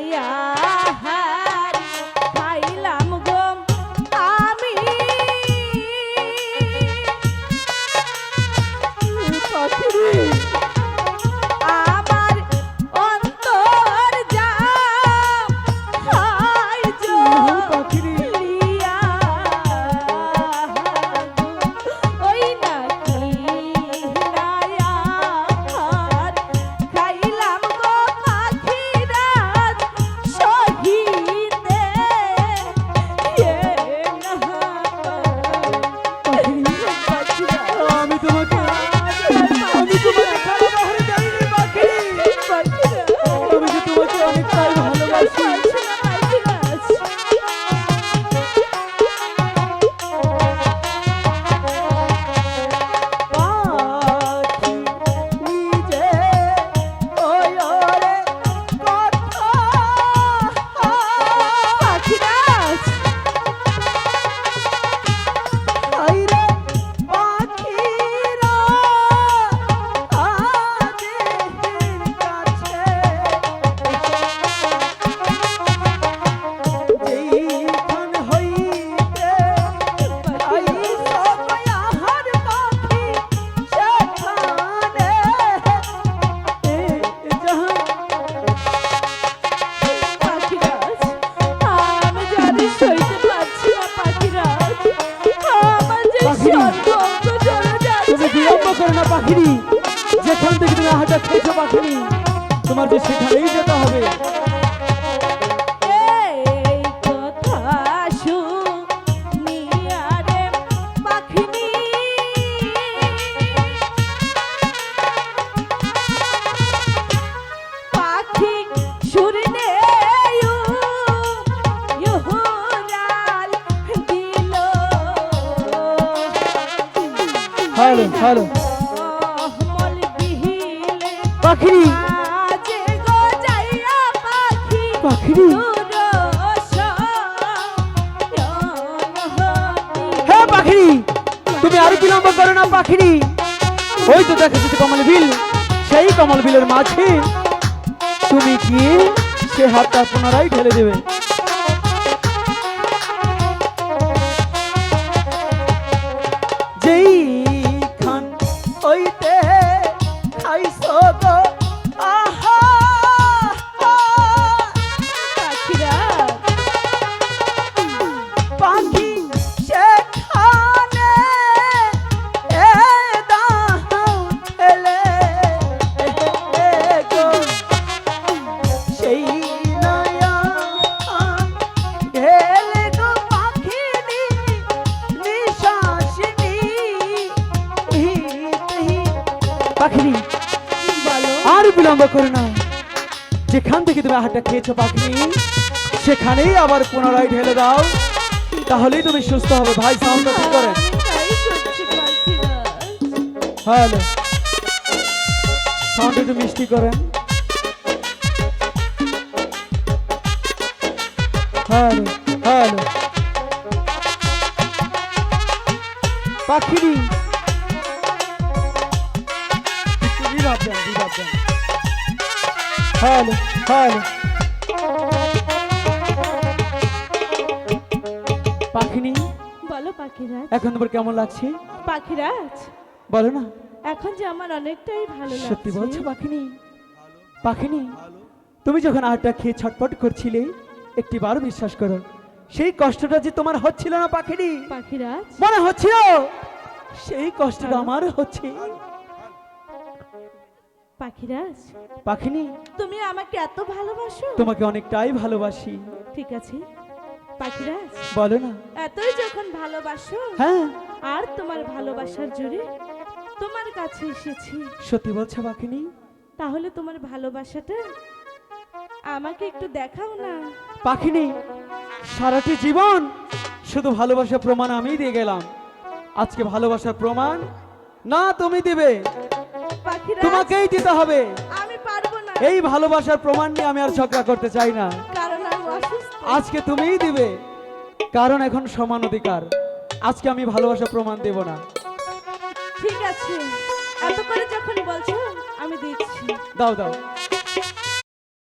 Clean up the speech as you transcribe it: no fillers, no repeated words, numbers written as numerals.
আহার খাইলাম গো আমি আমার অন্তর যা হাই জলিয়া ওই নাকি নায়ার খাইলাম গো পাখি রাত শহীদে আমি তোমাকে খারাপ দেয়নি পাখি। আমি যে তোমাকে অনেকটাই ভালোবাসি। পাখি নিজে ওই ওরে কথা আইরে পাখিরা আদেহের কাছে যেইখান হইতে আইস মায়ার পাখি সেখানে জাহান আমি জানি সইতে পারছি না পাখিরাজ আমার যে পাখিরা, সর্বঙ্গ জ্বলে তুমি যাচ্ছে বিলম্ব করো না পাখিরি। যেখান থেকে তুমি আহারটা খেয়েছো পাখিরি, তোমার যে সেখানেই যেতে হবে। এই কথা শুনিয়া রে পাখিনি পাখি শুরনে ইহুরাল দিল হ্যালো হ্যালো মল বিহিলে পাখিরি, আজে গো যাইয়া পাখি পাখিরি, হ্যাঁ পাখিরি, তুমি আর বিলম্ব করো না পাখিরি। ওই তো দেখা যাচ্ছে কমল বিল। সেই কমল বিলের মাঝে তুমি গিয়ে সে হাতটা পুনরায় ঢেলে দেবে। যেইখান হইতে খাইছো গো আহা পাখি সেখানে এ দাও এলে গো সেই নয়া ঢেলে গো পাখিনি নিশ্বাসনি পাখিনি আর বিলম্ব করো না। যেখান থেকে তুমি আহারটা খেয়েছো পাখিনি, সেখানেই আবার পুনরায় ঢেলে দাও, তাহলেই তুমি সুস্থ হবে। ভাই সাউন্ডটা ঠিক করেন। হ্যালো, সাউন্ড একটু মিষ্টি করেন। হ্যালো হ্যালো পাখিনি, রিভাব দেন, রিভাব দেন। হ্যালো হ্যালো পাখিনি, বলো পাখিরাজ এখন তোমার কেমন লাগছে পাখিরাজ বলো না। এখন যে আমার অনেকটাই ভালো সত্যি লাগছে বলছো পাখিনি? পাখিনি, তুমি যখন আহারটা খেয়ে ছটফট করছিলে, একটিবার বিশ্বাস করো, সেই কষ্টটা যে তোমার হচ্ছিল না পাখিনি, পাখিরাজ মনে হচ্ছিল সেই কষ্টটা আমার হচ্ছে। পাখিরাজ পাখিনি, তুমি আমাকে এত ভালোবাসো তোমাকে অনেকটাই ভালোবাসি। ঠিক আছে পাখিরাজ বলো না। এতই যখন ভালোবাসো হ্যাঁ আর তোমার ভালোবাসার জোরে তোমার কাছে এসেছি, সত্যি বলছো পাখিনি? তাহলে তোমার ভালোবাসাটা আমাকে একটু দেখাও না। পাখিনি, সারাটি জীবন শুধু ভালোবাসার প্রমাণ আমি দিয়ে গেলাম, আজকে ভালোবাসার প্রমাণ না তুমি দিবে, পাখিরাজ তোমাকেই দিতে হবে। আমি পারবো না, এই ভালোবাসার প্রমাণ নিয়ে আমি আর ঝগড়া করতে চাই না। কারণ আমি অসুস্থ। আজকে তুমিই দিবে, কারণ এখন সমান অধিকার। আজকে আমি ভালোবাসার প্রমাণ দেব না। ঠিক আছে, এত করে যখন বলছো আমি দিচ্ছি। দাও দাও।